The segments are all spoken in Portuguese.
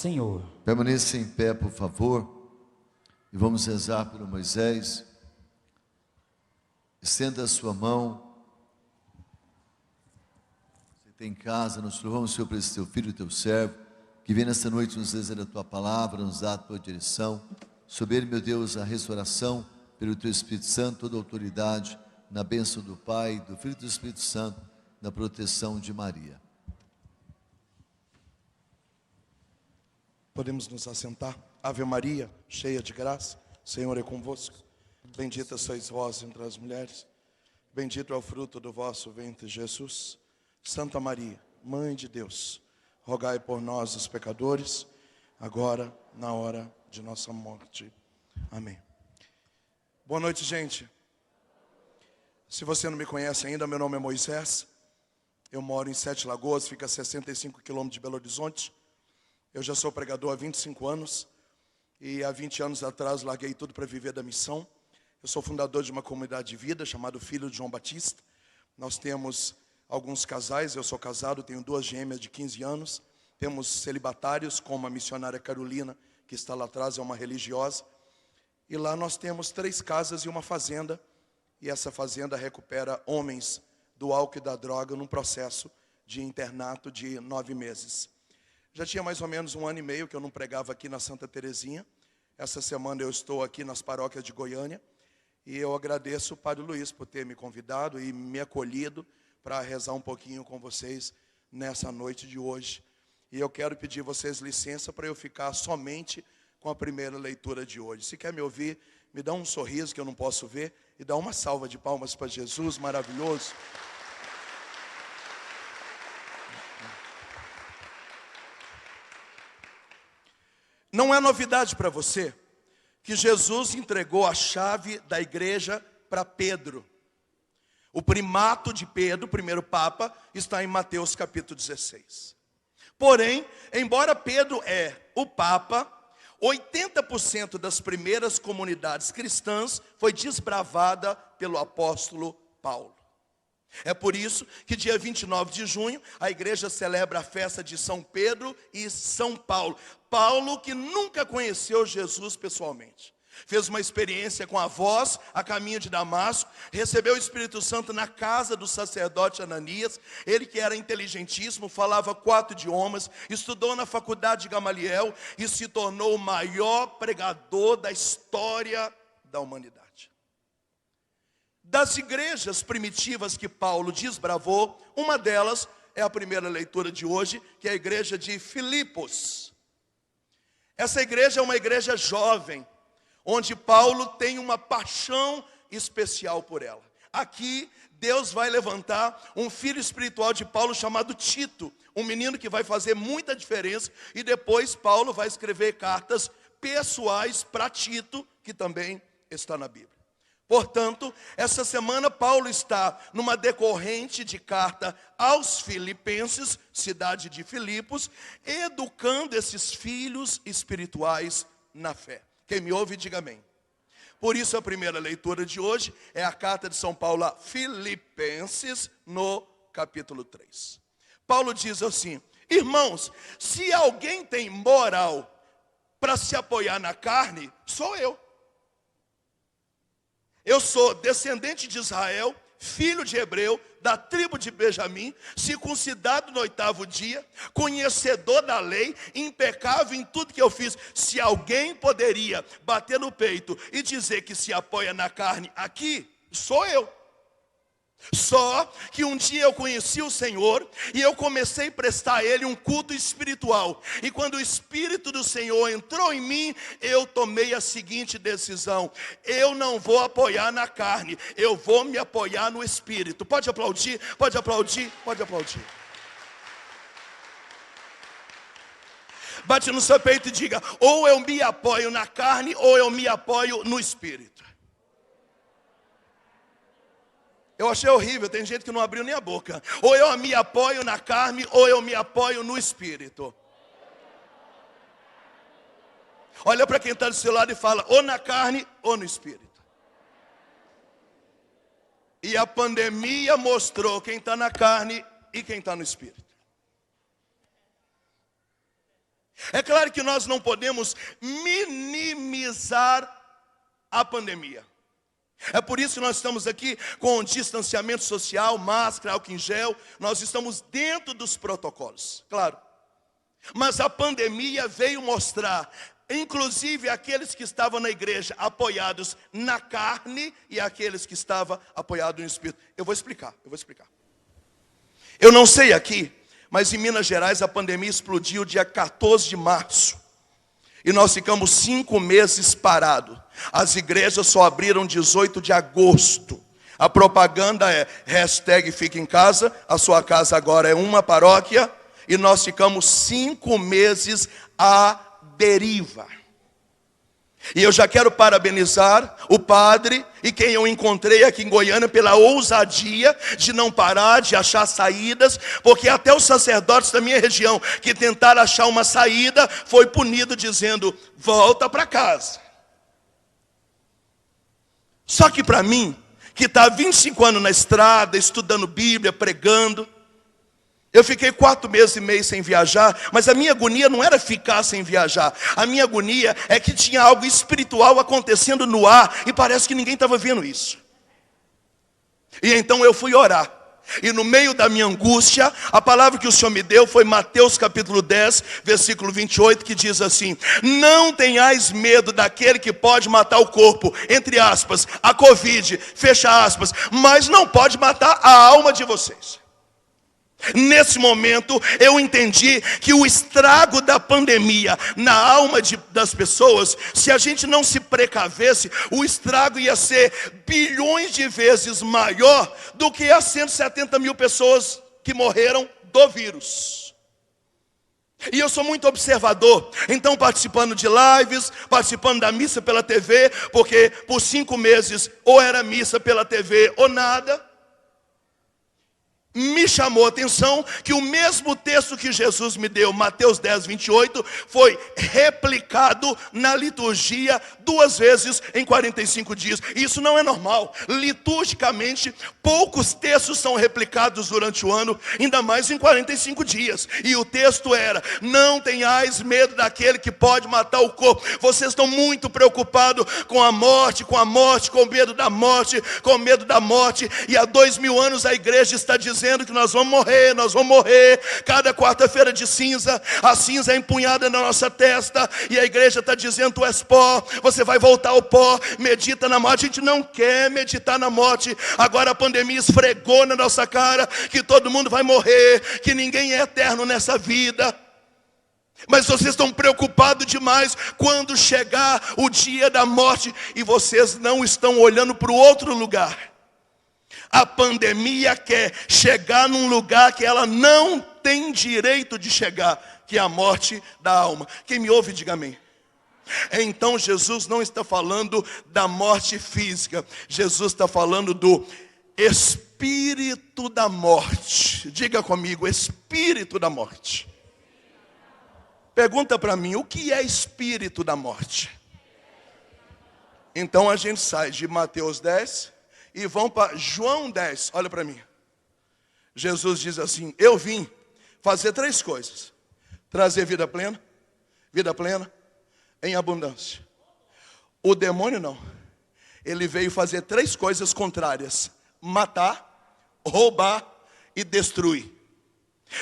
Senhor. Permaneça em pé, por favor, e vamos rezar pelo Moisés. Estenda a sua mão. Você tem em casa, nós louvamos, Senhor, por esse teu filho, teu servo, que vem nesta noite nos dizer a tua palavra, nos dá a tua direção. Sobre ele, meu Deus, a restauração pelo teu Espírito Santo, toda a autoridade, na bênção do Pai, do Filho e do Espírito Santo, na proteção de Maria. Podemos nos assentar. Ave Maria, cheia de graça, o Senhor é convosco. Bendita sois vós entre as mulheres, bendito é o fruto do vosso ventre, Jesus. Santa Maria, Mãe de Deus, rogai por nós, os pecadores, agora, na hora de nossa morte. Amém. Boa noite, gente. Se você não me conhece ainda, meu nome é Moisés. Eu moro em Sete Lagoas, fica a 65 quilômetros de Belo Horizonte. Eu já sou pregador há 25 anos e há 20 anos atrás larguei tudo para viver da missão. Eu sou fundador de uma comunidade de vida chamada Filho de João Batista. Nós temos alguns casais, eu sou casado, tenho duas gêmeas de 15 anos. Temos celibatários, como a missionária Carolina, que está lá atrás, é uma religiosa. E lá nós temos 3 casas e uma fazenda. E essa fazenda recupera homens do álcool e da droga num processo de internato de 9 meses. Já tinha mais ou menos 1 ano e meio que eu não pregava aqui na Santa Terezinha. Essa semana eu estou aqui nas paróquias de Goiânia. E eu agradeço o Padre Luiz por ter me convidado e me acolhido para rezar um pouquinho com vocês nessa noite de hoje. E eu quero pedir vocês licença para eu ficar somente com a primeira leitura de hoje. Se quer me ouvir, me dá um sorriso que eu não posso ver e dá uma salva de palmas para Jesus, maravilhoso. Não é novidade para você que Jesus entregou a chave da igreja para Pedro. O primato de Pedro, o primeiro papa, está em Mateus capítulo 16. Porém, embora Pedro é o papa, 80% das primeiras comunidades cristãs foi desbravada pelo apóstolo Paulo. É por isso que dia 29 de junho, a igreja celebra a festa de São Pedro e São Paulo. Paulo, que nunca conheceu Jesus pessoalmente, fez uma experiência com avós a caminho de Damasco, recebeu o Espírito Santo na casa do sacerdote Ananias. Ele, que era inteligentíssimo, falava 4 idiomas, estudou na faculdade de Gamaliel e se tornou o maior pregador da história da humanidade. Das igrejas primitivas que Paulo desbravou, uma delas é a primeira leitura de hoje, que é a igreja de Filipos. Essa igreja é uma igreja jovem, onde Paulo tem uma paixão especial por ela. Aqui, Deus vai levantar um filho espiritual de Paulo chamado Tito, um menino que vai fazer muita diferença, e depois Paulo vai escrever cartas pessoais para Tito, que também está na Bíblia. Portanto, essa semana Paulo está numa decorrente de carta aos Filipenses, cidade de Filipos, educando esses filhos espirituais na fé. Quem me ouve, diga amém. Por isso a primeira leitura de hoje é a carta de São Paulo a Filipenses, no capítulo 3. Paulo diz assim: irmãos, se alguém tem moral para se apoiar na carne, sou eu. Eu sou descendente de Israel, filho de Hebreu, da tribo de Benjamim, circuncidado no 8º dia, conhecedor da lei, impecável em tudo que eu fiz. Se alguém poderia bater no peito e dizer que se apoia na carne aqui, sou eu. Só que um dia eu conheci o Senhor e eu comecei a prestar a Ele um culto espiritual. E quando o Espírito do Senhor entrou em mim, eu tomei a seguinte decisão: eu não vou apoiar na carne, eu vou me apoiar no Espírito. Pode aplaudir, pode aplaudir, pode aplaudir. Bate no seu peito e diga: ou eu me apoio na carne, ou eu me apoio no Espírito. Eu achei horrível, tem gente que não abriu nem a boca. Ou eu me apoio na carne, ou eu me apoio no Espírito. Olha para quem está do seu lado e fala: ou na carne, ou no Espírito. E a pandemia mostrou quem está na carne e quem está no Espírito. É claro que nós não podemos minimizar a pandemia. É por isso que nós estamos aqui com distanciamento social, máscara, álcool em gel. Nós estamos dentro dos protocolos, claro. Mas a pandemia veio mostrar, inclusive aqueles que estavam na igreja apoiados na carne e aqueles que estavam apoiados no Espírito. Eu vou explicar. Eu não sei aqui, mas em Minas Gerais a pandemia explodiu dia 14 de março. E nós ficamos 5 meses parados. As igrejas só abriram 18 de agosto. A propaganda é #fica em casa. A sua casa agora é uma paróquia. E nós ficamos 5 meses à deriva. E eu já quero parabenizar o padre e quem eu encontrei aqui em Goiânia pela ousadia de não parar, de achar saídas, porque até os sacerdotes da minha região que tentaram achar uma saída foi punido dizendo: volta para casa. Só que para mim, que está há 25 anos na estrada, estudando Bíblia, pregando, eu fiquei 4 meses e meio sem viajar, mas a minha agonia não era ficar sem viajar. A minha agonia é que tinha algo espiritual acontecendo no ar e parece que ninguém estava vendo isso. E então eu fui orar. E no meio da minha angústia, a palavra que o Senhor me deu foi Mateus capítulo 10, versículo 28, que diz assim: não tenhais medo daquele que pode matar o corpo, entre aspas, a Covid, fecha aspas, mas não pode matar a alma de vocês. Nesse momento eu entendi que o estrago da pandemia na alma das pessoas, se a gente não se precavesse, o estrago ia ser bilhões de vezes maior do que as 170 mil pessoas que morreram do vírus. E eu sou muito observador, então participando de lives, participando da missa pela TV, porque por 5 meses ou era missa pela TV ou nada. Me chamou a atenção que o mesmo texto que Jesus me deu, Mateus 10, 28, foi replicado na liturgia 2 vezes em 45 dias. Isso não é normal. Liturgicamente, poucos textos são replicados durante o ano, ainda mais em 45 dias. E o texto era: não tenhais medo daquele que pode matar o corpo. Vocês estão muito preocupados com a morte, com medo da morte, com medo da morte. E há 2000 anos a igreja está dizendo que nós vamos morrer. Cada quarta-feira de cinza, a cinza é empunhada na nossa testa, e a igreja está dizendo: tu és pó, você vai voltar ao pó, medita na morte. A gente não quer meditar na morte. Agora a pandemia esfregou na nossa cara que todo mundo vai morrer, que ninguém é eterno nessa vida. Mas vocês estão preocupados demais quando chegar o dia da morte, e vocês não estão olhando para o outro lugar. A pandemia quer chegar num lugar que ela não tem direito de chegar, que é a morte da alma. Quem me ouve, diga amém. Então Jesus não está falando da morte física. Jesus está falando do espírito da morte. Diga comigo: espírito da morte. Pergunta para mim: o que é espírito da morte? Então a gente sai de Mateus 10 e vão para João 10, olha para mim. Jesus diz assim: eu vim fazer 3 coisas: trazer vida plena em abundância. O demônio não. Ele veio fazer 3 coisas contrárias: matar, roubar e destruir.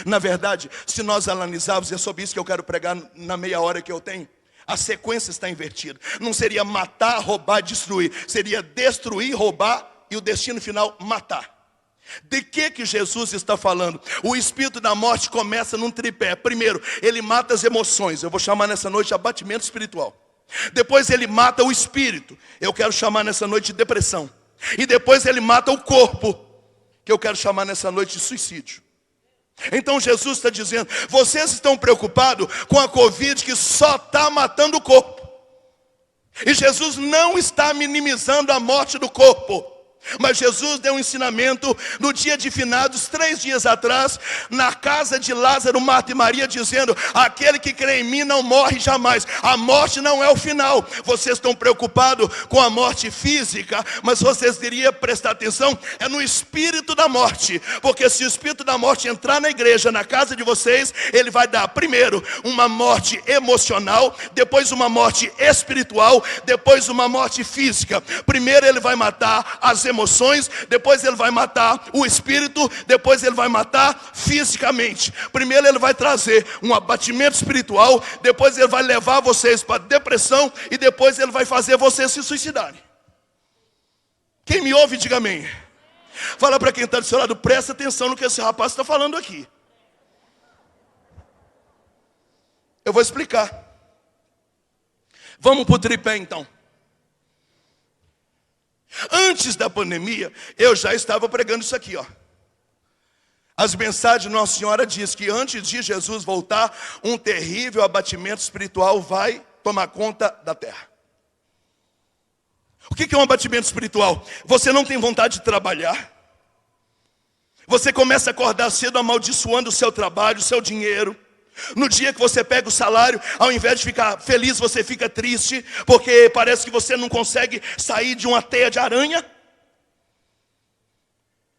Na verdade, se nós analisarmos, é sobre isso que eu quero pregar na meia hora que eu tenho, a sequência está invertida. Não seria matar, roubar, destruir. Seria destruir, roubar e o destino final, matar. De que Jesus está falando? O espírito da morte começa num tripé. Primeiro, ele mata as emoções. Eu vou chamar nessa noite de abatimento espiritual. Depois ele mata o espírito. Eu quero chamar nessa noite de depressão. E depois ele mata o corpo, que eu quero chamar nessa noite de suicídio. Então Jesus está dizendo: vocês estão preocupados com a Covid que só está matando o corpo. E Jesus não está minimizando a morte do corpo. Mas Jesus deu um ensinamento no dia de finados, 3 dias atrás, na casa de Lázaro, Marta e Maria, dizendo: aquele que crê em mim não morre jamais. A morte não é o final. Vocês estão preocupados com a morte física, mas vocês deveriam prestar atenção é no espírito da morte. Porque se o espírito da morte entrar na igreja, na casa de vocês, ele vai dar primeiro uma morte emocional, depois uma morte espiritual, depois uma morte física. Primeiro ele vai matar as emoções, depois ele vai matar o espírito, depois ele vai matar fisicamente. Primeiro ele vai trazer um abatimento espiritual, depois ele vai levar vocês para depressão e depois ele vai fazer vocês se suicidarem. Quem me ouve, diga amém. Fala para quem está do seu lado: presta atenção no que esse rapaz está falando aqui. Eu vou explicar. Vamos para o tripé então. Antes da pandemia, eu já estava pregando isso aqui, ó. As mensagens de Nossa Senhora diz que antes de Jesus voltar, um terrível abatimento espiritual vai tomar conta da terra. O que é um abatimento espiritual? Você não tem vontade de trabalhar. Você começa a acordar cedo amaldiçoando o seu trabalho, o seu dinheiro. No dia que você pega o salário, ao invés de ficar feliz, você fica triste, porque parece que você não consegue sair de uma teia de aranha.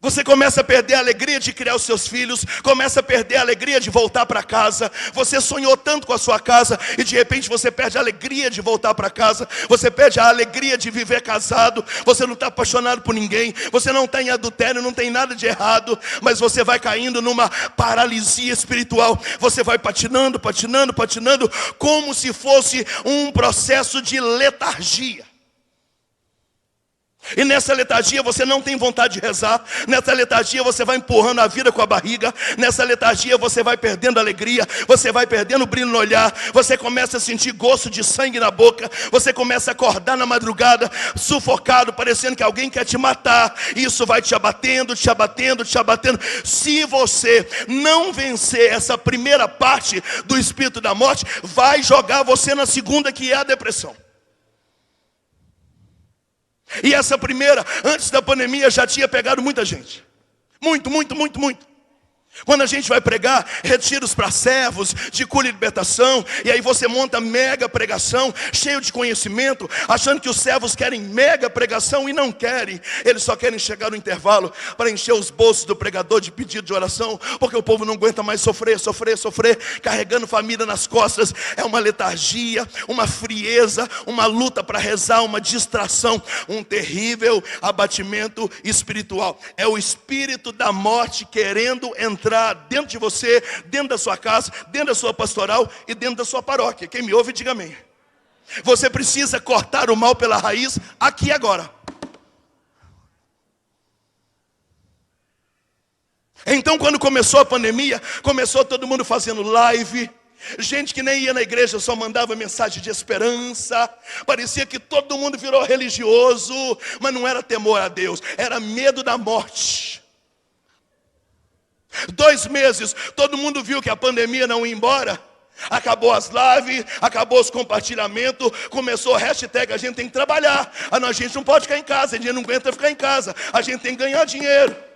Você começa a perder a alegria de criar os seus filhos, começa a perder a alegria de voltar para casa. Você sonhou tanto com a sua casa e de repente você perde a alegria de voltar para casa. Você perde a alegria de viver casado. Você não está apaixonado por ninguém. Você não está em adultério, não tem nada de errado. Mas você vai caindo numa paralisia espiritual. Você vai patinando, patinando, patinando, como se fosse um processo de letargia. E nessa letargia você não tem vontade de rezar. Nessa letargia você vai empurrando a vida com a barriga. Nessa letargia você vai perdendo a alegria. Você vai perdendo o brilho no olhar. Você começa a sentir gosto de sangue na boca. Você começa a acordar na madrugada sufocado, parecendo que alguém quer te matar. Isso vai te abatendo, te abatendo, te abatendo. Se você não vencer essa primeira parte do espírito da morte, vai jogar você na segunda, que é a depressão. E essa primeira, antes da pandemia, já tinha pegado muita gente. Muito. Quando a gente vai pregar retiros para servos de cura e libertação, e aí você monta mega pregação, cheio de conhecimento, achando que os servos querem mega pregação e não querem. Eles só querem chegar no intervalo para encher os bolsos do pregador de pedido de oração, porque o povo não aguenta mais sofrer, carregando família nas costas. É uma letargia, uma frieza, uma luta para rezar, uma distração, um terrível abatimento espiritual. É o espírito da morte querendo entrar dentro de você, dentro da sua casa, dentro da sua pastoral e dentro da sua paróquia. Quem me ouve, diga amém. Você precisa cortar o mal pela raiz aqui e agora. Então, quando começou a pandemia, começou todo mundo fazendo live. Gente que nem ia na igreja, só mandava mensagem de esperança. Parecia que todo mundo virou religioso, mas não era temor a Deus, era medo da morte. 2 meses, todo mundo viu que a pandemia não ia embora. Acabou as lives, acabou os compartilhamentos, começou a hashtag: a gente tem que trabalhar. A gente não pode ficar em casa, a gente não aguenta ficar em casa, a gente tem que ganhar dinheiro.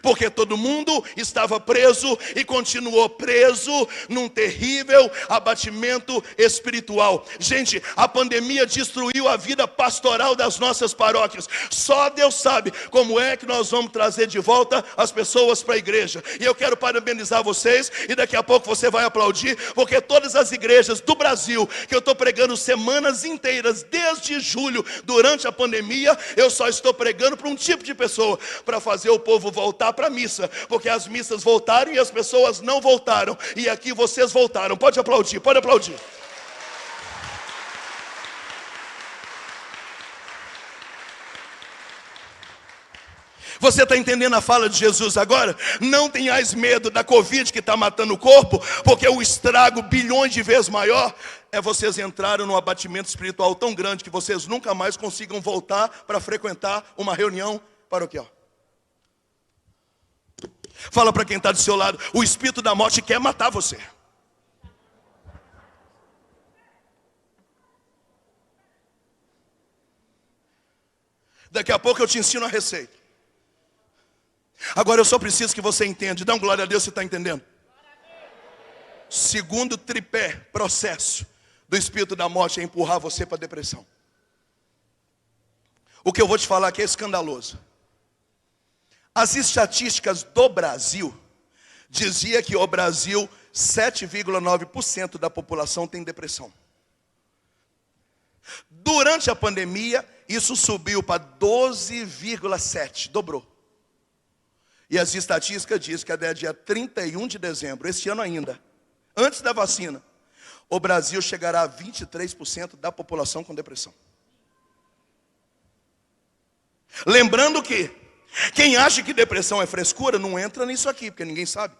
Porque todo mundo estava preso e continuou preso num terrível abatimento espiritual. Gente, a pandemia destruiu a vida pastoral das nossas paróquias. Só Deus sabe como é que nós vamos trazer de volta as pessoas para a igreja. E eu quero parabenizar vocês, e daqui a pouco você vai aplaudir, porque todas as igrejas do Brasil, que eu estou pregando semanas inteiras, desde julho, durante a pandemia, eu só estou pregando para um tipo de pessoa, para fazer o povo voltar para a missa, porque as missas voltaram e as pessoas não voltaram, e aqui vocês voltaram. Pode aplaudir, pode aplaudir. Você está entendendo a fala de Jesus agora? Não tenhais medo da Covid que está matando o corpo, porque o estrago bilhões de vezes maior é vocês entraram num abatimento espiritual tão grande que vocês nunca mais consigam voltar para frequentar uma reunião paroquial. Fala para quem está do seu lado: o espírito da morte quer matar você. Daqui a pouco eu te ensino a receita. Agora eu só preciso que você entenda. Dá um glória a Deus, você está entendendo? Segundo tripé, processo do espírito da morte é empurrar você para a depressão. O que eu vou te falar aqui é escandaloso. As estatísticas do Brasil dizia que o Brasil, 7,9% da população tem depressão. Durante a pandemia, isso subiu para 12,7%, dobrou. E as estatísticas dizem que até dia 31 de dezembro, este ano ainda, antes da vacina, o Brasil chegará a 23% da população com depressão. Lembrando que quem acha que depressão é frescura não entra nisso aqui, porque ninguém sabe.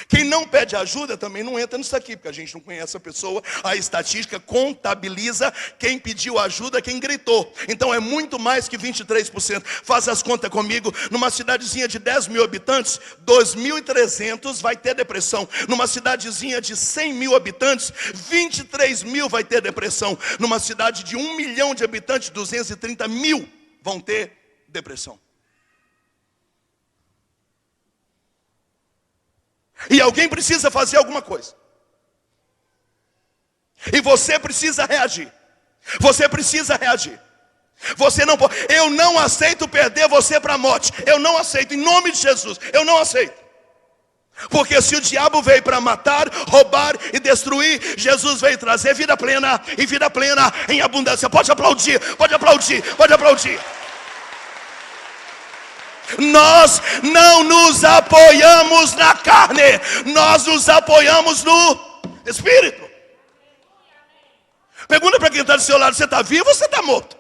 Quem não pede ajuda também não entra nisso aqui, porque a gente não conhece a pessoa. A estatística contabiliza quem pediu ajuda, quem gritou. Então é muito mais que 23%. Faz as contas comigo. Numa cidadezinha de 10 mil habitantes, 2.300 vai ter depressão. Numa cidadezinha de 100 mil habitantes, 23 mil vai ter depressão. Numa cidade de 1 milhão de habitantes, 230 mil vão ter depressão. E alguém precisa fazer alguma coisa. E você precisa reagir. Você precisa reagir. Você não pode. Eu não aceito perder você para a morte. Eu não aceito, em nome de Jesus. Eu não aceito. Porque se o diabo veio para matar, roubar e destruir, Jesus veio trazer vida plena. E vida plena em abundância. Pode aplaudir, pode aplaudir, pode aplaudir. Nós não nos apoiamos na carne, nós nos apoiamos no Espírito. Pergunta para quem está do seu lado: você está vivo ou você está morto?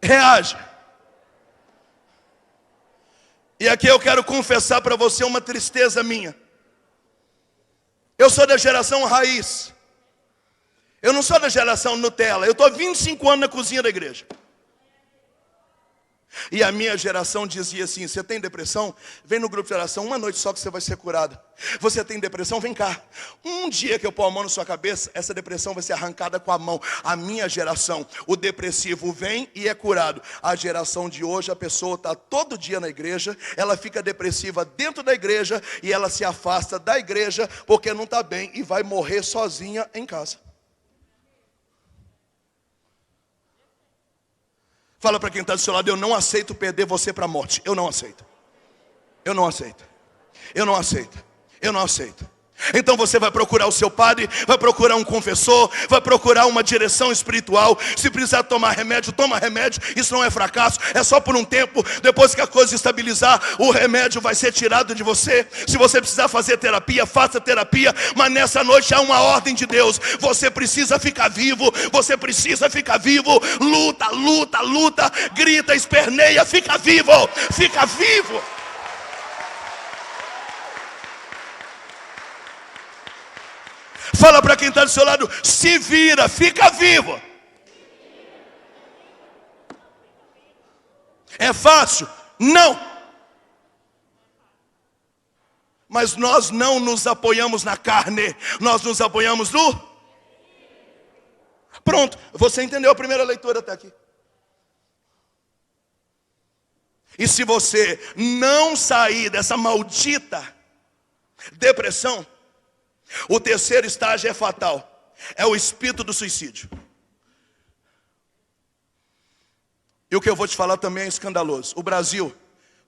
Reage. E aqui eu quero confessar para você uma tristeza minha. Eu sou da geração raiz. Eu não sou da geração Nutella. Eu estou há 25 anos na cozinha da igreja. E a minha geração dizia assim: você tem depressão? Vem no grupo de oração, uma noite só que você vai ser curada. Você tem depressão? Vem cá. Um dia que eu pôr a mão na sua cabeça, essa depressão vai ser arrancada com a mão. A minha geração, o depressivo vem e é curado. A geração de hoje, a pessoa está todo dia na igreja, ela fica depressiva dentro da igreja e ela se afasta da igreja porque não está bem e vai morrer sozinha em casa. Fala para quem está do seu lado: eu não aceito perder você para a morte. Eu não aceito. Eu não aceito. Eu não aceito. Eu não aceito. Então você vai procurar o seu padre, vai procurar um confessor, vai procurar uma direção espiritual. Se precisar tomar remédio, toma remédio. Isso não é fracasso, é só por um tempo. Depois que a coisa estabilizar, o remédio vai ser tirado de você. Se você precisar fazer terapia, faça terapia. Mas nessa noite há uma ordem de Deus. Você precisa ficar vivo. Você precisa ficar vivo. Luta, luta, luta. Grita, esperneia, fica vivo. Fica vivo. Fala para quem está do seu lado: se vira, fica vivo. É fácil? Não. Mas nós não nos apoiamos na carne, nós nos apoiamos no... Pronto, você entendeu a primeira leitura até aqui. E se você não sair dessa maldita depressão, o terceiro estágio é fatal. É o espírito do suicídio. E o que eu vou te falar também é escandaloso. O Brasil,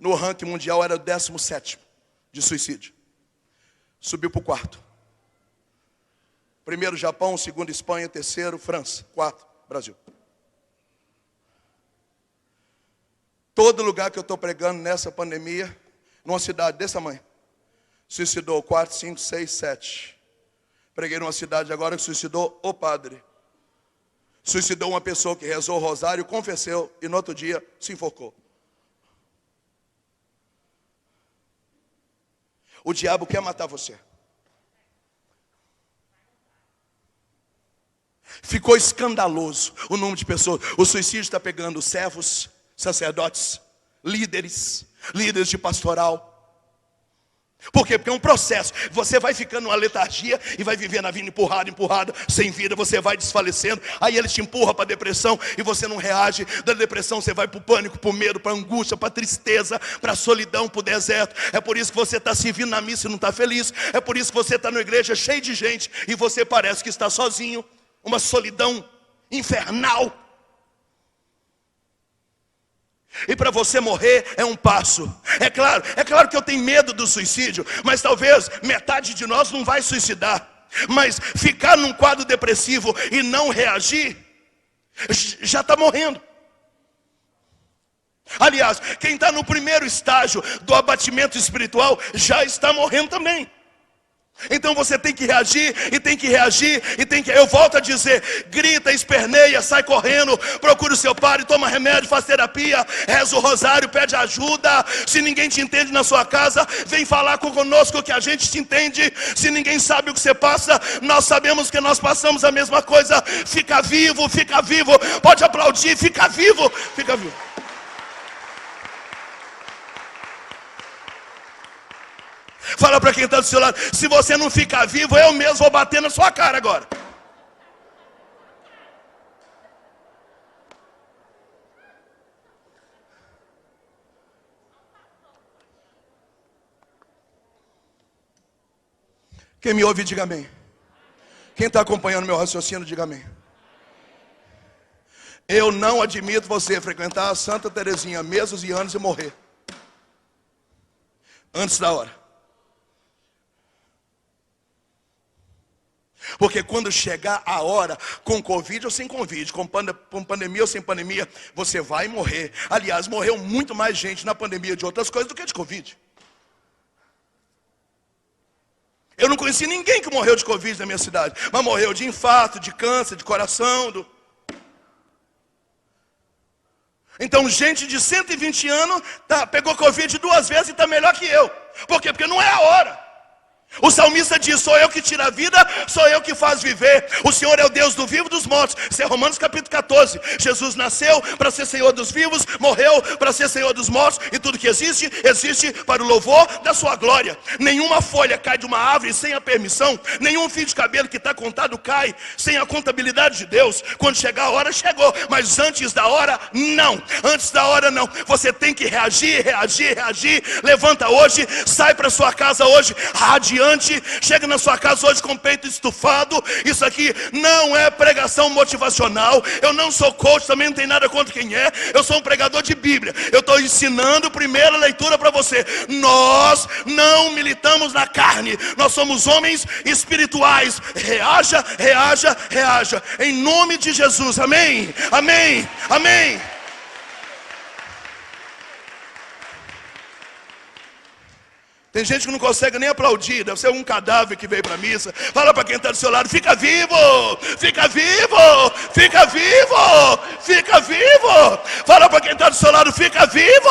no ranking mundial, era o 17º de suicídio. Subiu para o 4º. Primeiro Japão, segundo Espanha, terceiro França, 4 Brasil. Todo lugar que eu estou pregando nessa pandemia, numa cidade desse tamanho, suicidou 4, 5, 6, 7. Preguei numa cidade agora que suicidou o padre. Suicidou uma pessoa que rezou o rosário, confessou e no outro dia se enforcou. O diabo quer matar você. Ficou escandaloso o número de pessoas. O suicídio está pegando servos, sacerdotes, líderes de pastoral. Por quê? Porque é um processo. Você vai ficando numa letargia e vai vivendo a vida empurrada, sem vida. Você vai desfalecendo. Aí ele te empurra para a depressão e você não reage. Da depressão você vai para o pânico, para o medo, para a angústia, para a tristeza, para a solidão, para o deserto. É por isso que você está servindo na missa e não está feliz. É por isso que você está na igreja cheio de gente e você parece que está sozinho. Uma solidão infernal. E para você morrer é um passo. É claro que eu tenho medo do suicídio, mas talvez metade de nós não vai suicidar. Mas ficar num quadro depressivo e não reagir, já está morrendo. Aliás, quem está no primeiro estágio do abatimento espiritual, já está morrendo também. Então você tem que reagir, eu volto a dizer, grita, esperneia, sai correndo, procura o seu pai, toma remédio, faz terapia, reza o rosário, pede ajuda. Se ninguém te entende na sua casa, vem falar conosco que a gente te entende. Se ninguém sabe o que você passa, nós sabemos que nós passamos a mesma coisa. Fica vivo, pode aplaudir, fica vivo. Fala para quem está do seu lado, se você não ficar vivo, eu mesmo vou bater na sua cara agora. Quem me ouve, diga amém. Quem está acompanhando meu raciocínio, diga amém. Eu não admito você frequentar a Santa Terezinha meses e anos e morrer antes da hora. Porque quando chegar a hora, com Covid ou sem Covid, com pandemia ou sem pandemia, você vai morrer. Aliás, morreu muito mais gente na pandemia de outras coisas do que de Covid. Eu não conheci ninguém que morreu de Covid na minha cidade, mas morreu de infarto, de câncer, de coração. Então gente de 120 anos pegou Covid 2 vezes e está melhor que eu. Por quê? Porque não é a hora. O salmista diz, sou eu que tiro a vida, sou eu que faço viver. O Senhor é o Deus do vivo e dos mortos. Isso é Romanos capítulo 14. Jesus nasceu para ser Senhor dos vivos, morreu para ser Senhor dos mortos. E tudo que existe, existe para o louvor da sua glória. Nenhuma folha cai de uma árvore sem a permissão. Nenhum fio de cabelo que está contado cai sem a contabilidade de Deus. Quando chegar a hora, chegou. Mas antes da hora, não. Antes da hora, não. Você tem que reagir. Levanta hoje, sai para sua casa hoje, radiante. Chega na sua casa hoje com o peito estufado. Isso aqui não é pregação motivacional. Eu não sou coach, também não tem nada contra quem é. Eu sou um pregador de Bíblia. Eu estou ensinando primeira leitura para você. Nós não militamos na carne. Nós somos homens espirituais. Reaja. Em nome de Jesus. Amém. Tem gente que não consegue nem aplaudir. Deve ser um cadáver que veio para a missa. Fala para quem está do seu lado, fica vivo. Fala para quem está do seu lado, fica vivo.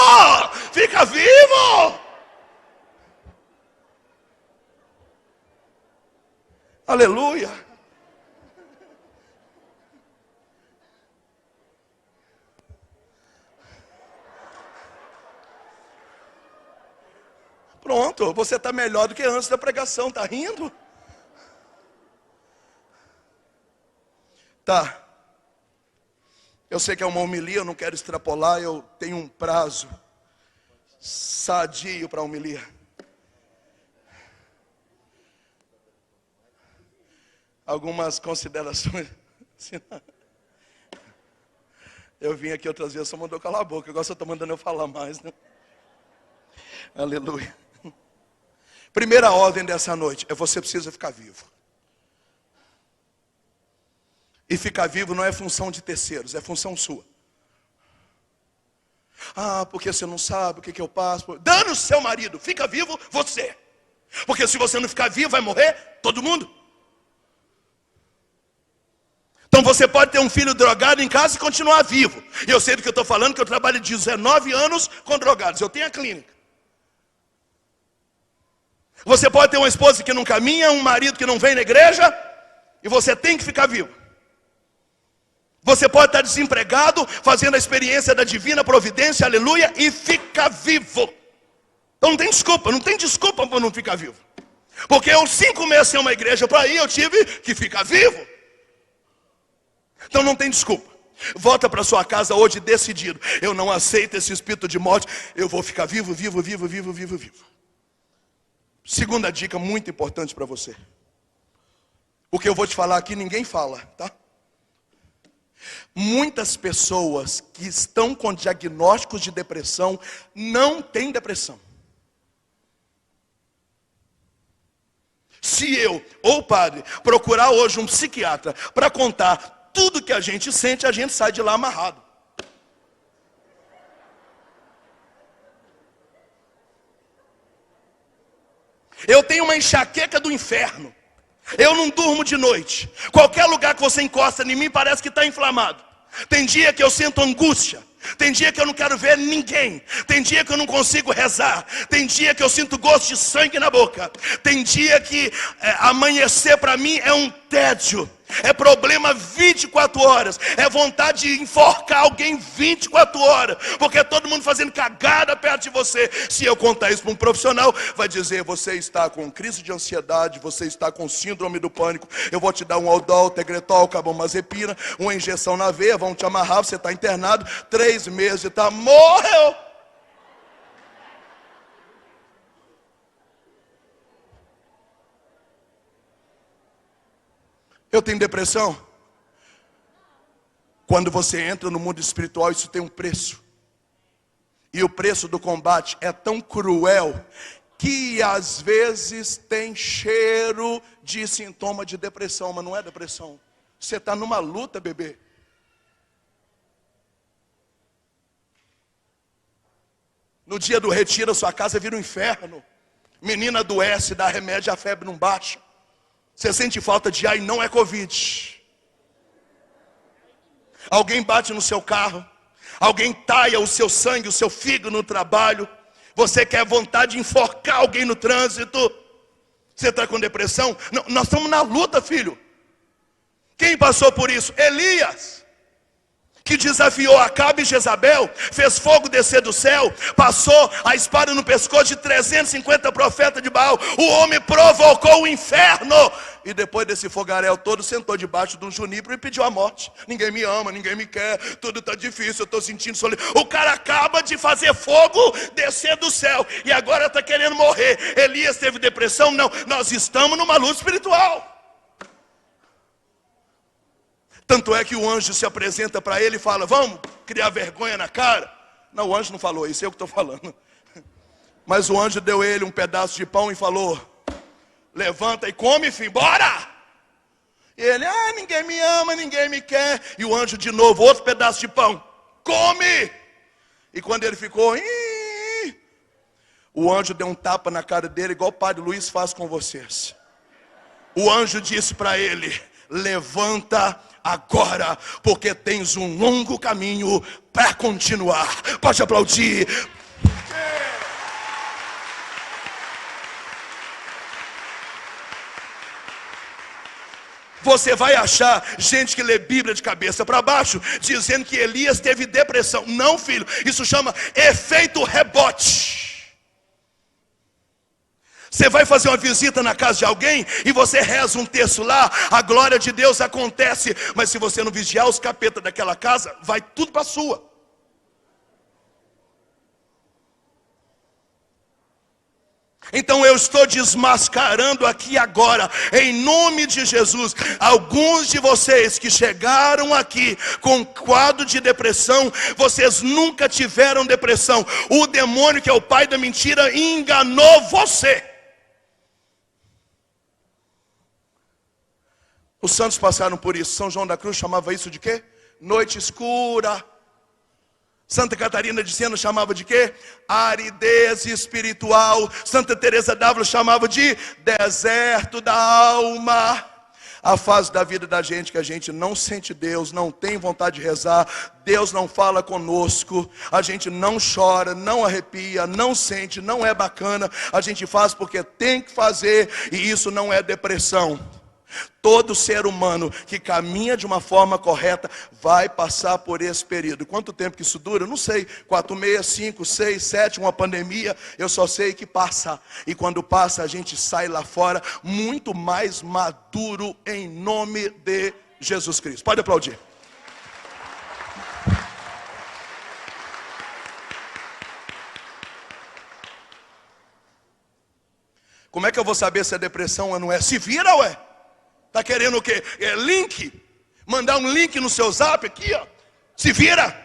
Aleluia. Pronto, você está melhor do que antes da pregação, está rindo? Tá. Eu sei que é uma homilia, eu não quero extrapolar, eu tenho um prazo sadio para homilia. Algumas considerações. Eu vim aqui outras vezes, só mandou calar a boca, agora só está mandando eu falar mais, né? Aleluia. Primeira ordem dessa noite é você precisa ficar vivo. E ficar vivo não é função de terceiros, é função sua. Porque você não sabe o que eu passo. Dane o seu marido, fica vivo você. Porque se você não ficar vivo, vai morrer todo mundo. Então você pode ter um filho drogado em casa e continuar vivo. E eu sei do que eu estou falando, que eu trabalho 19 anos com drogados. Eu tenho a clínica. Você pode ter uma esposa que não caminha, um marido que não vem na igreja, e você tem que ficar vivo. Você pode estar desempregado, fazendo a experiência da divina providência, aleluia, e fica vivo. Então não tem desculpa para não ficar vivo. Porque eu 5 meses sem uma igreja para ir, eu tive que ficar vivo. Então não tem desculpa. Volta para sua casa hoje decidido: eu não aceito esse espírito de morte, eu vou ficar vivo. Segunda dica muito importante para você. O que eu vou te falar aqui ninguém fala, tá? Muitas pessoas que estão com diagnósticos de depressão não têm depressão. Se eu ou o padre procurar hoje um psiquiatra para contar tudo que a gente sente, a gente sai de lá amarrado. Eu tenho uma enxaqueca do inferno. Eu não durmo de noite. Qualquer lugar que você encosta em mim parece que está inflamado. Tem dia que eu sinto angústia. Tem dia que eu não quero ver ninguém. Tem dia que eu não consigo rezar. Tem dia que eu sinto gosto de sangue na boca. Tem dia que amanhecer para mim é um tédio. É problema 24 horas. É vontade de enforcar alguém 24 horas. Porque é todo mundo fazendo cagada perto de você. Se eu contar isso para um profissional, vai dizer: você está com crise de ansiedade, você está com síndrome do pânico. Eu vou te dar um Aldol, Tegretol, carbamazepina, uma injeção na veia, vão te amarrar, você está internado, 3 meses, tá, morreu. Eu tenho depressão. Quando você entra no mundo espiritual, isso tem um preço. E o preço do combate é tão cruel que às vezes tem cheiro de sintoma de depressão, mas não é depressão. Você está numa luta, bebê. No dia do retiro, a sua casa vira um inferno. Menina adoece, dá remédio, a febre não baixa. Você sente falta de ar e não é Covid. Alguém bate no seu carro. Alguém taia o seu sangue, o seu fígado no trabalho. Você quer vontade de enforcar alguém no trânsito. Você está com depressão? Não, nós estamos na luta, filho. Quem passou por isso? Elias, que desafiou Acabe e Jezabel, fez fogo descer do céu, passou a espada no pescoço de 350 profetas de Baal. O homem provocou o inferno. E depois desse fogaréu todo, sentou debaixo de um junípero e pediu a morte. Ninguém me ama, ninguém me quer, tudo está difícil, eu estou sentindo solidão. O cara acaba de fazer fogo descer do céu e agora está querendo morrer. Elias teve depressão? Não, nós estamos numa luta espiritual. Tanto é que o anjo se apresenta para ele e fala: vamos criar vergonha na cara. Não, o anjo não falou isso, eu que estou falando. Mas o anjo deu ele um pedaço de pão e falou: levanta e come, filho, bora! E ele: ninguém me ama, ninguém me quer. E o anjo de novo, outro pedaço de pão: come! E quando ele ficou, o anjo deu um tapa na cara dele, igual o padre Luiz faz com vocês. O anjo disse para ele: levanta agora, porque tens um longo caminho para continuar. Pode aplaudir. Você vai achar gente que lê Bíblia de cabeça para baixo, dizendo que Elias teve depressão. Não, filho, isso chama efeito rebote. Você vai fazer uma visita na casa de alguém e você reza um texto lá, a glória de Deus acontece. Mas se você não vigiar os capetas daquela casa, vai tudo para a sua. Então eu estou desmascarando aqui agora, em nome de Jesus, alguns de vocês que chegaram aqui com quadro de depressão, vocês nunca tiveram depressão. O demônio, que é o pai da mentira, enganou você. Os santos passaram por isso. São João da Cruz chamava isso de quê? Noite escura. Santa Catarina de Sena chamava de quê? Aridez espiritual. Santa Teresa d'Ávila chamava de deserto da alma. A fase da vida da gente que a gente não sente Deus, não tem vontade de rezar, Deus não fala conosco, a gente não chora, não arrepia, não sente, não é bacana. A gente faz porque tem que fazer, e isso não é depressão. Todo ser humano que caminha de uma forma correta vai passar por esse período. Quanto tempo que isso dura? Eu não sei. 4 meses, 5, 6, 7, uma pandemia. Eu só sei que passa. E quando passa, a gente sai lá fora muito mais maduro em nome de Jesus Cristo. Pode aplaudir. Como é que eu vou saber se é depressão ou não é? Se vira, ué. Tá querendo o quê? Link? Mandar um link no seu zap aqui, ó. Se vira.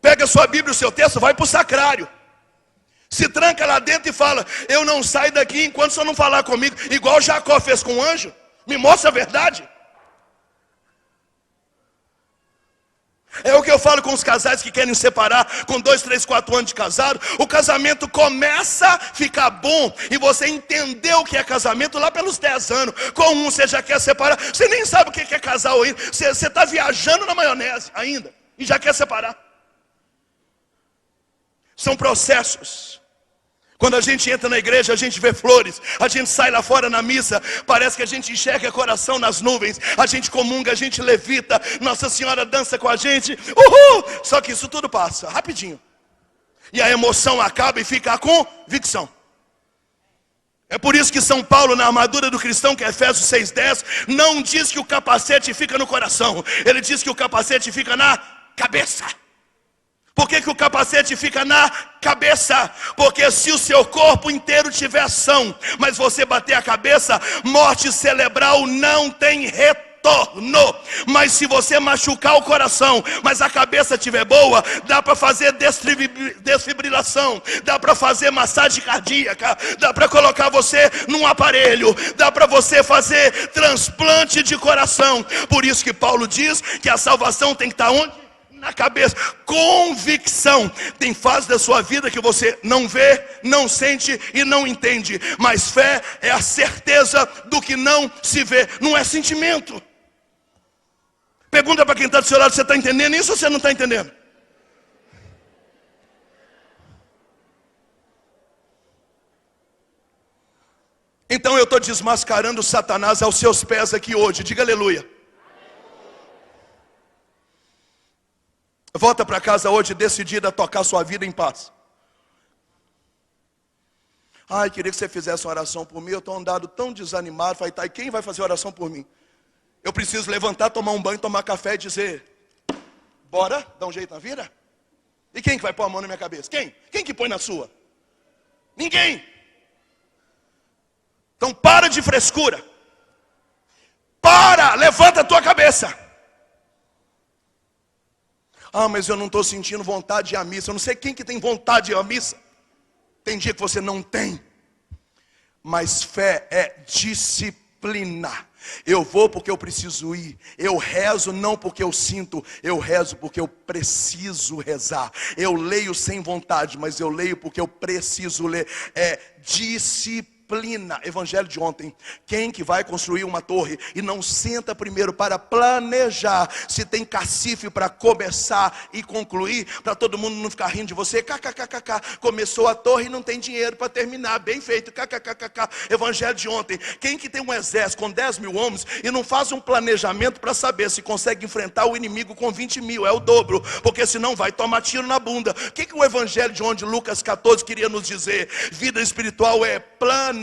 Pega a sua Bíblia e o seu texto, vai para o sacrário. Se tranca lá dentro e fala: eu não saio daqui enquanto o senhor não falar comigo. Igual Jacó fez com o anjo. Me mostra a verdade. É o que eu falo com os casais que querem separar com 2, 3, 4 anos de casado. O casamento começa a ficar bom e você entendeu o que é casamento lá pelos 10 anos. Com um você já quer separar. Você nem sabe o que é casal ainda. Você está viajando na maionese ainda e já quer separar. São processos. Quando a gente entra na igreja, a gente vê flores. A gente sai lá fora na missa, parece que a gente enxerga coração nas nuvens. A gente comunga, a gente levita. Nossa Senhora dança com a gente. Uhul! Só que isso tudo passa, rapidinho. E a emoção acaba e fica a convicção. É por isso que São Paulo, na armadura do cristão, que é Efésios 6,10, não diz que o capacete fica no coração. Ele diz que o capacete fica na cabeça. Por que o capacete fica na cabeça? Porque se o seu corpo inteiro tiver ação, mas você bater a cabeça, morte cerebral não tem retorno. Mas se você machucar o coração, mas a cabeça estiver boa, dá para fazer desfibrilação, dá para fazer massagem cardíaca, dá para colocar você num aparelho, dá para você fazer transplante de coração. Por isso que Paulo diz que a salvação tem que estar onde? Na cabeça. Convicção. Tem fase da sua vida que você não vê, não sente e não entende. Mas fé é a certeza do que não se vê. Não é sentimento. Pergunta para quem está do seu lado: você está entendendo isso ou você não está entendendo? Então eu estou desmascarando Satanás aos seus pés aqui hoje. Diga aleluia. Volta para casa hoje decidida a tocar sua vida em paz. Ai, queria que você fizesse uma oração por mim. Eu estou andado tão desanimado. Falei, tá, e quem vai fazer oração por mim? Eu preciso levantar, tomar um banho, tomar café e dizer: bora, dá um jeito na vida? E quem que vai pôr a mão na minha cabeça? Quem? Quem que põe na sua? Ninguém. Então para de frescura. Levanta a tua cabeça. Ah, mas eu não estou sentindo vontade de ir à missa. Eu não sei quem que tem vontade de ir à missa. Tem dia que você não tem. Mas fé é disciplina. Eu vou porque eu preciso ir. Eu rezo não porque eu sinto. Eu rezo porque eu preciso rezar. Eu leio sem vontade, mas eu leio porque eu preciso ler. É disciplina. Evangelho de ontem. Quem que vai construir uma torre e não senta primeiro para planejar se tem cacife para começar e concluir, para todo mundo não ficar rindo de você? KKKKK. Começou a torre e não tem dinheiro para terminar. Bem feito. KKKKK. Evangelho de ontem. Quem que tem um exército com 10 mil homens e não faz um planejamento para saber se consegue enfrentar o inimigo com 20 mil? É o dobro, porque senão vai tomar tiro na bunda. O que o Evangelho de ontem, Lucas 14, queria nos dizer? Vida espiritual é planejamento.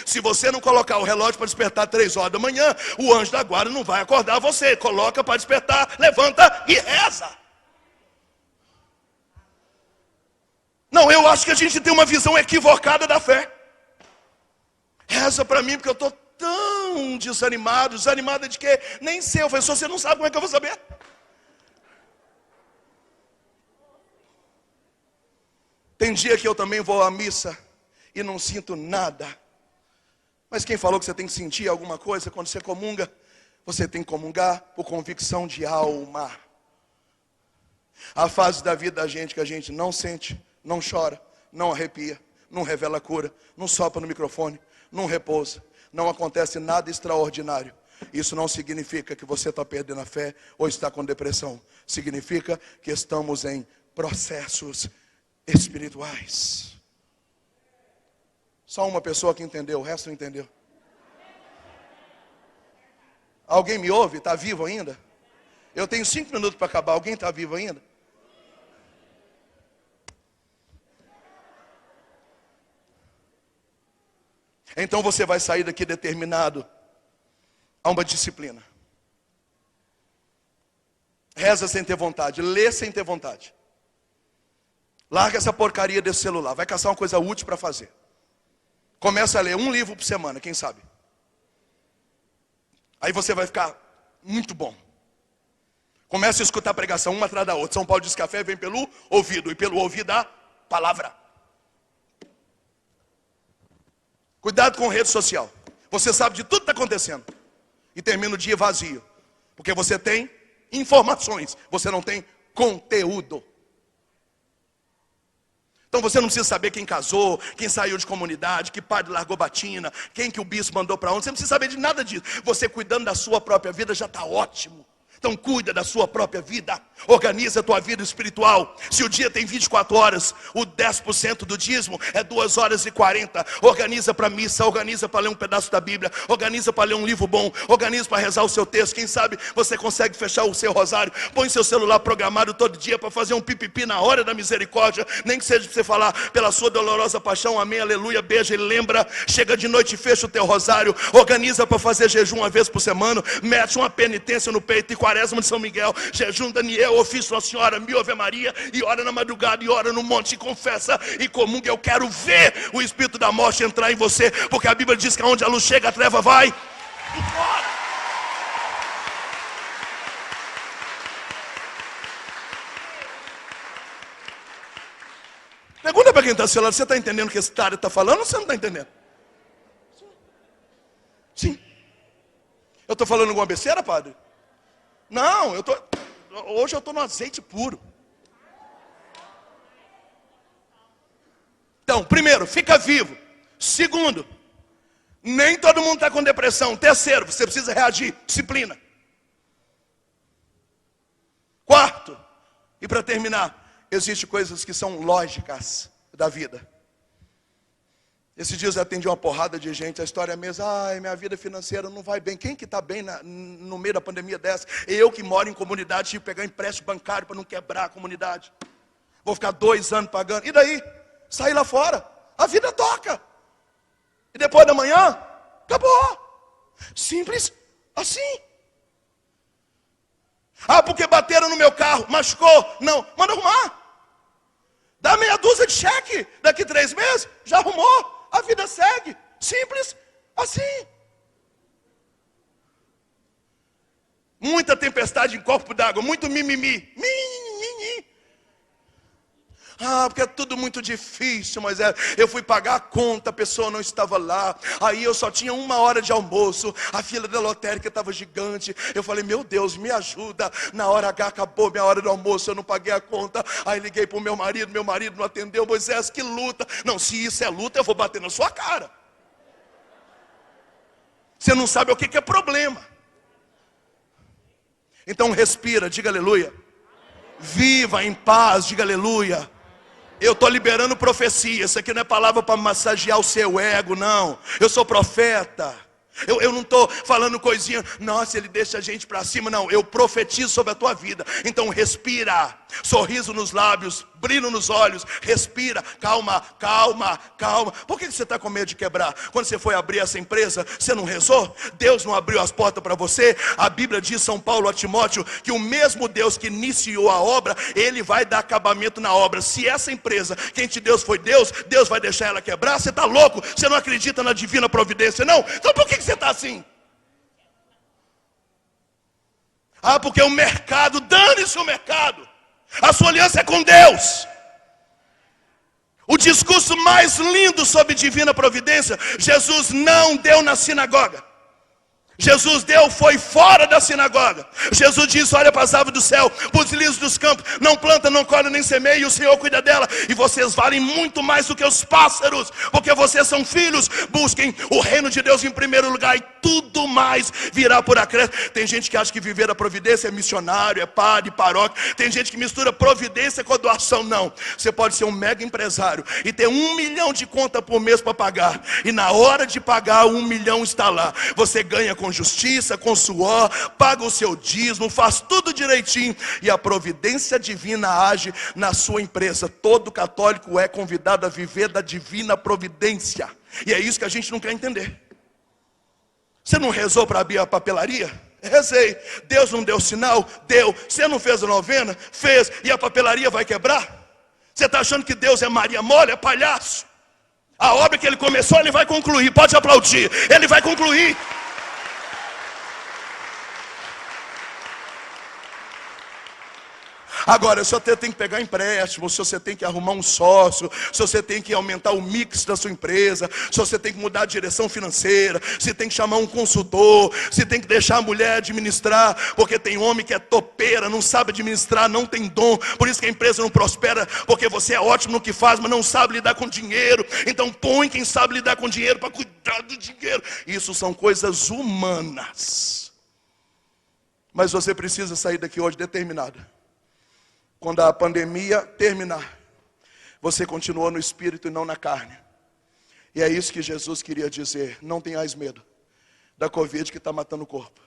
Se você não colocar o relógio para despertar 3 horas da manhã, o anjo da guarda não vai acordar você. Coloca para despertar, levanta e reza. Não, eu acho que a gente tem uma visão equivocada da fé. Reza para mim porque eu estou tão desanimado. Desanimado de quê? Nem sei. Eu falei: você não sabe como é que eu vou saber? Tem dia que eu também vou à missa e não sinto nada. Mas quem falou que você tem que sentir alguma coisa quando você comunga? Você tem que comungar por convicção de alma. A fase da vida da gente que a gente não sente, não chora, não arrepia, não revela cura, não sopra no microfone, não repousa, não acontece nada extraordinário. Isso não significa que você está perdendo a fé ou está com depressão. Significa que estamos em processos espirituais. Só uma pessoa que entendeu, o resto não entendeu. Alguém me ouve? Está vivo ainda? Eu tenho 5 minutos para acabar. Alguém está vivo ainda? Então você vai sair daqui determinado a uma disciplina. Reza sem ter vontade, lê sem ter vontade. Larga essa porcaria desse celular, vai caçar uma coisa útil para fazer. Começa a ler um livro por semana, quem sabe? Aí você vai ficar muito bom. Começa a escutar a pregação uma atrás da outra. São Paulo diz que a fé vem pelo ouvido, e pelo ouvido a palavra. Cuidado com rede social. Você sabe de tudo que está acontecendo. E termina o dia vazio. Porque você tem informações, você não tem conteúdo. Então você não precisa saber quem casou, quem saiu de comunidade, que padre largou batina, quem que o bispo mandou para onde. Você não precisa saber de nada disso. Você cuidando da sua própria vida já está ótimo. Então cuida da sua própria vida. Organiza a tua vida espiritual. Se o dia tem 24 horas, o 10% do dízimo é 2 horas e 40. Organiza para missa, organiza para ler um pedaço da Bíblia, organiza para ler um livro bom, organiza para rezar o seu texto. Quem sabe você consegue fechar o seu rosário. Põe seu celular programado todo dia para fazer um pipipi na hora da misericórdia. Nem que seja para você falar pela sua dolorosa paixão, amém, aleluia, beija e lembra. Chega de noite e fecha o teu rosário. Organiza para fazer jejum uma vez por semana. Mete uma penitência no peito e Quaresma de São Miguel, jejum Daniel, ofício Nossa Senhora, mil Ave Maria, e ora na madrugada, e ora no monte, e confessa, e comunga. Eu quero ver o espírito da morte entrar em você, porque a Bíblia diz que onde a luz chega, a treva vai embora. Pergunta para quem está ao seu lado, você está entendendo o que esse cara está falando ou você não está entendendo? Sim. Eu estou falando alguma besteira, padre? Não, hoje eu estou no azeite puro. Então, primeiro, fica vivo. Segundo, nem todo mundo está com depressão. Terceiro, você precisa reagir, disciplina. Quarto, e para terminar, existem coisas que são lógicas da vida. Esses dias eu atendi uma porrada de gente, a história é mesmo, minha vida financeira não vai bem. Quem que está bem no meio da pandemia dessa? Eu que moro em comunidade, tive que pegar empréstimo bancário para não quebrar a comunidade. Vou ficar 2 anos pagando. E daí? Sair lá fora. A vida toca. E depois da manhã, acabou. Simples assim. Porque bateram no meu carro, machucou. Não, manda arrumar. Dá meia dúzia de cheque, daqui 3 meses, já arrumou. A vida segue, simples assim. Muita tempestade em copo d'água, muito mimimi. Porque é tudo muito difícil, Moisés. Eu fui pagar a conta, a pessoa não estava lá. Aí eu só tinha 1 hora de almoço. A fila da lotérica estava gigante. Eu falei, meu Deus, me ajuda. Na hora H acabou minha hora do almoço, eu não paguei a conta. Aí liguei para o meu marido não atendeu. Moisés, que luta. Não, se isso é luta, eu vou bater na sua cara. Você não sabe o que é problema. Então respira, diga aleluia. Viva em paz, diga aleluia. Eu estou liberando profecia. Isso aqui não é palavra para massagear o seu ego, não. Eu sou profeta. Eu não estou falando coisinha, nossa, ele deixa a gente para cima. Não, eu profetizo sobre a tua vida. Então respira, sorriso nos lábios, brilho nos olhos. Respira, calma. Por que você está com medo de quebrar? Quando você foi abrir essa empresa, você não rezou? Deus não abriu as portas para você? A Bíblia diz, São Paulo a Timóteo, que o mesmo Deus que iniciou a obra, Ele vai dar acabamento na obra. Se essa empresa, quem te deu foi Deus, Deus vai deixar ela quebrar? Você está louco? Você não acredita na divina providência, não? Então por que você está assim? Porque o mercado, dane-se o mercado. A sua aliança é com Deus. O discurso mais lindo sobre divina providência, Jesus não deu na sinagoga. Jesus deu, foi fora da sinagoga. Jesus disse, olha para as aves do céu, para os lírios dos campos, não planta, não colhe, nem semeia, e o Senhor cuida dela. E vocês valem muito mais do que os pássaros, porque vocês são filhos. Busquem o reino de Deus em primeiro lugar, e tudo mais virá por acréscimo. Tem gente que acha que viver a providência é missionário, é padre, paróquia. Tem gente que mistura providência com a doação. Não, você pode ser um mega empresário e ter 1 milhão de conta por mês para pagar, e na hora de pagar 1 milhão está lá. Você ganha com com justiça, com suor, paga o seu dízimo, faz tudo direitinho, e a providência divina age na sua empresa. Todo católico é convidado a viver da divina providência, e é isso que a gente não quer entender. Você não rezou para abrir a papelaria? Rezei. Deus não deu sinal? Deu. Você não fez a novena? Fez. E a papelaria vai quebrar? Você está achando que Deus é Maria Mole? É palhaço. A obra que Ele começou, Ele vai concluir. Pode aplaudir. Ele vai concluir. Agora, se você tem que pegar empréstimo, se você tem que arrumar um sócio, se você tem que aumentar o mix da sua empresa, se você tem que mudar a direção financeira, se tem que chamar um consultor, se tem que deixar a mulher administrar, porque tem homem que é topeira, não sabe administrar, não tem dom, por isso que a empresa não prospera, porque você é ótimo no que faz, mas não sabe lidar com dinheiro. Então põe quem sabe lidar com dinheiro para cuidar do dinheiro. Isso são coisas humanas. Mas você precisa sair daqui hoje determinado. Quando a pandemia terminar, você continuou no espírito e não na carne. E é isso que Jesus queria dizer. Não tenhais medo da Covid que está matando o corpo.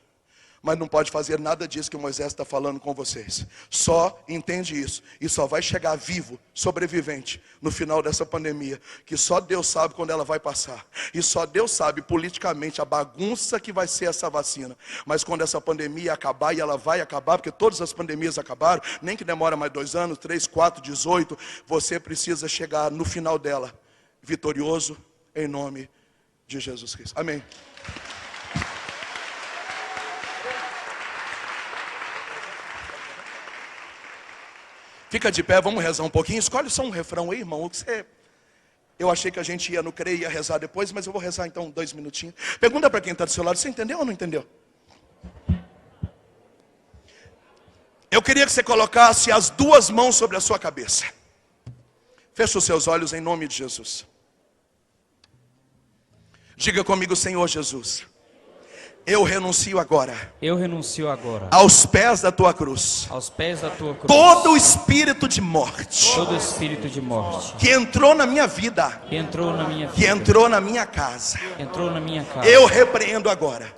Mas não pode fazer nada disso que Moisés está falando com vocês. Só entende isso. E só vai chegar vivo, sobrevivente, no final dessa pandemia. Que só Deus sabe quando ela vai passar. E só Deus sabe politicamente a bagunça que vai ser essa vacina. Mas quando essa pandemia acabar, e ela vai acabar, porque todas as pandemias acabaram, nem que demora mais 2 anos, 3, 4, 18, você precisa chegar no final dela, vitorioso, em nome de Jesus Cristo. Amém. Fica de pé, vamos rezar um pouquinho. Escolhe só um refrão aí, irmão. Eu achei que a gente ia no CREI e ia rezar depois, mas eu vou rezar então 2 minutinhos. Pergunta para quem está do seu lado, você entendeu ou não entendeu? Eu queria que você colocasse as 2 mãos sobre a sua cabeça. Feche os seus olhos em nome de Jesus. Diga comigo, Senhor Jesus. Eu renuncio agora. Eu renuncio agora. Aos pés da tua cruz. Aos pés da tua cruz. Todo o espírito de morte. Todo espírito de morte. Que entrou na minha vida. Que entrou na minha vida. Que entrou na minha casa. Entrou na minha casa. Eu repreendo agora.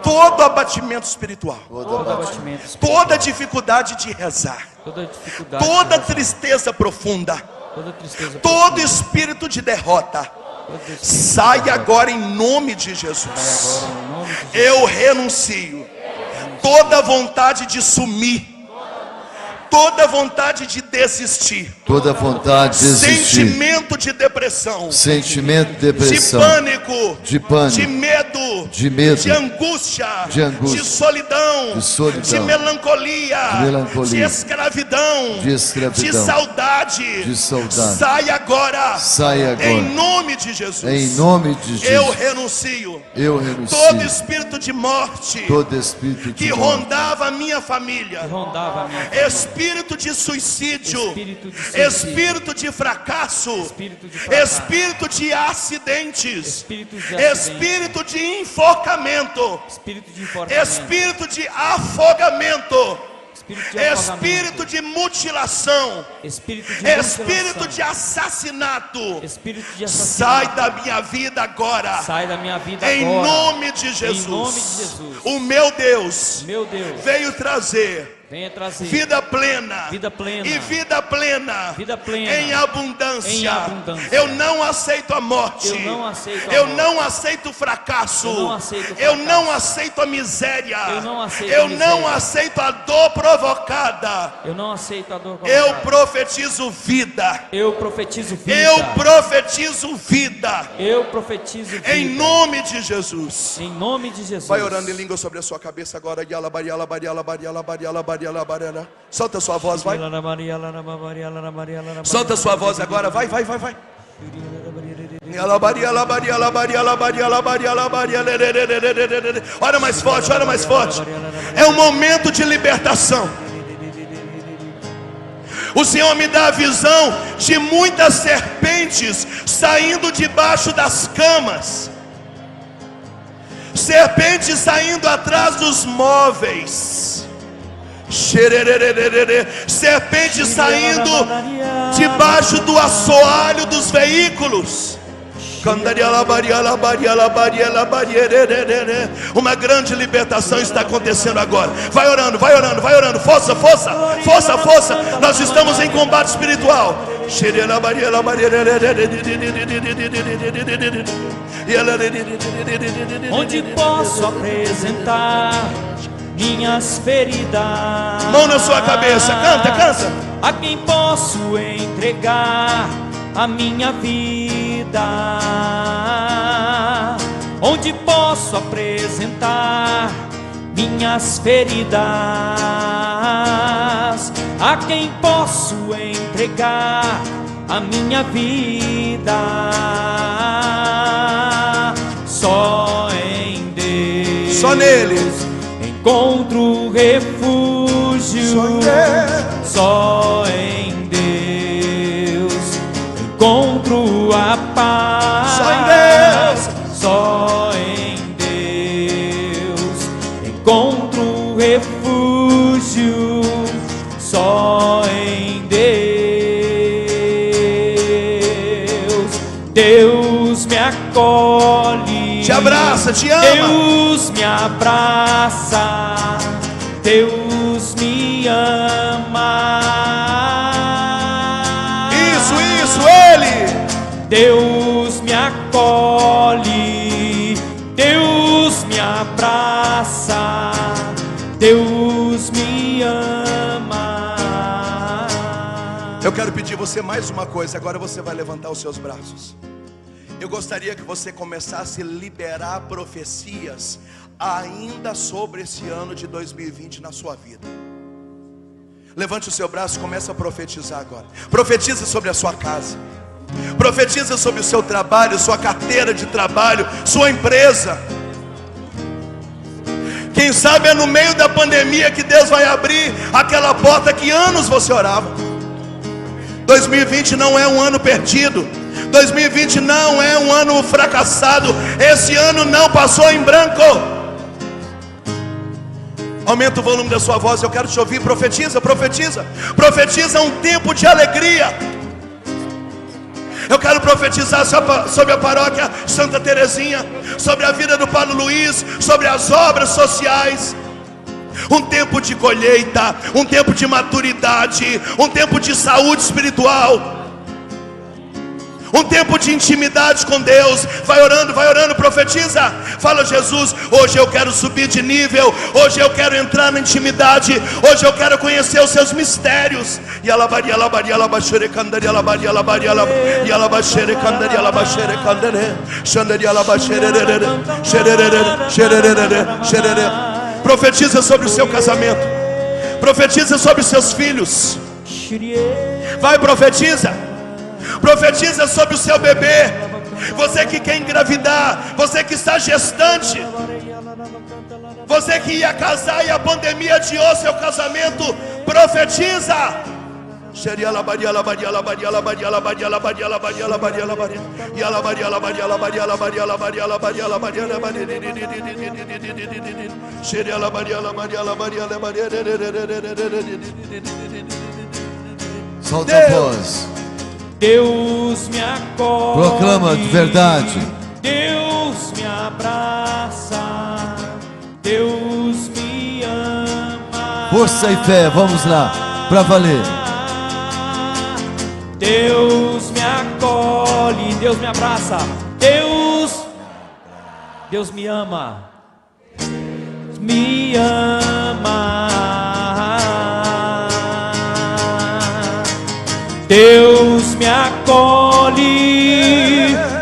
Todo abatimento espiritual. Todo abatimento espiritual. Toda dificuldade de rezar. Toda dificuldade. Toda de rezar. tristeza profunda. Toda tristeza. Todo espírito de derrota. Sai agora em nome de Jesus. Eu renuncio toda vontade de sumir, toda vontade de desistir, toda vontade de desistir, sentimento de depressão, sentimento de depressão, de pânico, de medo, de angústia, de solidão, de melancolia, de escravidão, de saudade, sai agora, em nome de Jesus. Em nome de Jesus. Eu renuncio todo espírito de morte, que rondava a minha família, espírito de suicídio, espírito de fracasso, espírito de acidentes, espírito de enforcamento, espírito de afogamento, espírito de mutilação, espírito de assassinato, sai da minha vida agora, em nome de Jesus. O meu Deus veio trazer vida plena, e vida plena em abundância. Eu não aceito a morte, eu não aceito o fracasso, eu não aceito a miséria, eu não aceito a dor provocada. Eu profetizo vida, eu profetizo vida, em nome de Jesus. Vai orando em língua sobre a sua cabeça agora. Solta a sua voz, vai. Solta a sua voz agora, vai. Ora mais forte, ora mais forte. É um momento de libertação. O Senhor me dá a visão de muitas serpentes saindo debaixo das camas, serpentes saindo atrás dos móveis, serpentes saindo debaixo do assoalho dos veículos, Uma grande libertação está acontecendo agora. Vai orando, vai orando, vai orando. Força, força, força, força. Nós estamos em combate espiritual. Onde posso apresentar minhas feridas? Mão na sua cabeça, canta, canta. A quem posso entregar a minha vida? Onde posso apresentar minhas feridas? A quem posso entregar a minha vida? Só em Deus, Só nele encontro refúgio. Só em Deus encontro a paz. Só em Deus. Só em Deus encontro refúgio. Só em Deus. Deus me acolhe, te abraça, te ama. Deus me abraça, Deus me ama. Isso, Ele. Deus me acolhe, Deus me abraça, Deus me ama. Eu quero pedir você mais uma coisa. Agora você vai levantar os seus braços. Eu gostaria que você começasse a liberar profecias ainda sobre esse ano de 2020 na sua vida. Levante o seu braço e comece a profetizar agora. Profetiza sobre a sua casa. Profetiza sobre o seu trabalho, sua carteira de trabalho, sua empresa. Quem sabe é no meio da pandemia que Deus vai abrir aquela porta que anos você orava. 2020 não é um ano perdido. 2020 não é um ano fracassado. Esse ano não passou em branco. Aumenta o volume da sua voz, eu quero te ouvir. Profetiza, profetiza. Profetiza um tempo de alegria. Eu quero profetizar sobre a paróquia Santa Terezinha, sobre a vida do Paulo Luiz, sobre as obras sociais. Um tempo de colheita, um tempo de maturidade, um tempo de saúde espiritual, um tempo de intimidade com Deus. Vai orando, profetiza. Fala: Jesus, hoje eu quero subir de nível. Hoje eu quero entrar na intimidade. Hoje eu quero conhecer os seus mistérios. E alabaria, alabaria, alabaxere, candaria, alabaria, alabaria, e alabaxere, candaria, alabaxere, candaria, xandaria, alabaxere, xererere, xererere, xererere. Profetiza sobre o seu casamento. Profetiza sobre os seus filhos. Vai, profetiza. Profetiza sobre o seu bebê. Você que quer engravidar, você que está gestante, você que ia casar e a pandemia adiou seu casamento, profetiza. Solta a voz. Deus me acolhe, Proclama de verdade. Deus me abraça, Deus me ama. Força e fé, vamos lá, pra valer. Deus me acolhe, Deus me abraça, Deus me ama, me ama. Deus me acolhe,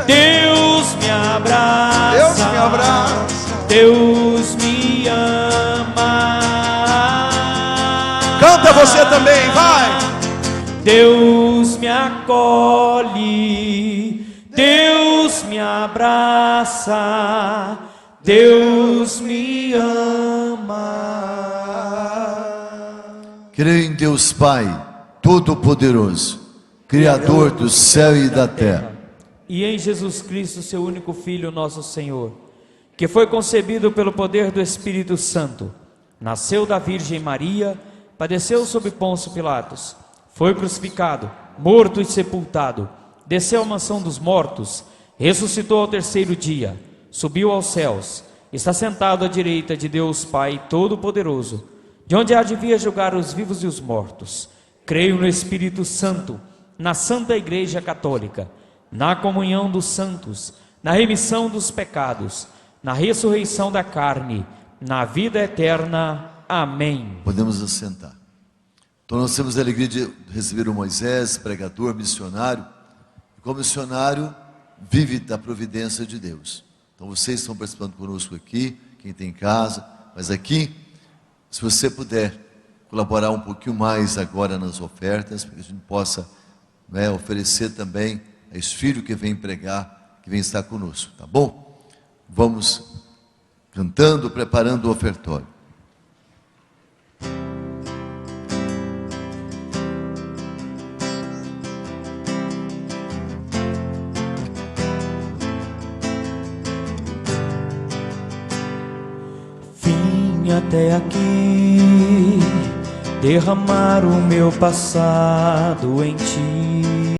Deus me abraça, Deus me ama. Canta você também, vai. Deus me acolhe, Deus me abraça, Deus me ama. Creio em Deus Pai Todo-Poderoso, Criador do céu e da terra, e em Jesus Cristo, seu único Filho, nosso Senhor, que foi concebido pelo poder do Espírito Santo, nasceu da Virgem Maria, padeceu sob Pôncio Pilatos, foi crucificado, morto e sepultado, desceu à mansão dos mortos, ressuscitou ao terceiro dia, subiu aos céus, está sentado à direita de Deus Pai Todo-Poderoso, de onde há de vir julgar os vivos e os mortos. Creio no Espírito Santo, na Santa Igreja Católica, na comunhão dos santos, na remissão dos pecados, na ressurreição da carne, na vida eterna. Amém. Podemos assentar. Então nós temos a alegria de receber o Moisés, pregador, missionário. E como missionário, vive da providência de Deus. Então vocês estão participando conosco aqui, quem tem em casa, mas aqui, se você puder colaborar um pouquinho mais agora nas ofertas, para que a gente possa oferecer também a esse filho que vem pregar, que vem estar conosco, tá bom? Vamos cantando, preparando o ofertório. Vim até aqui derramar o meu passado em ti.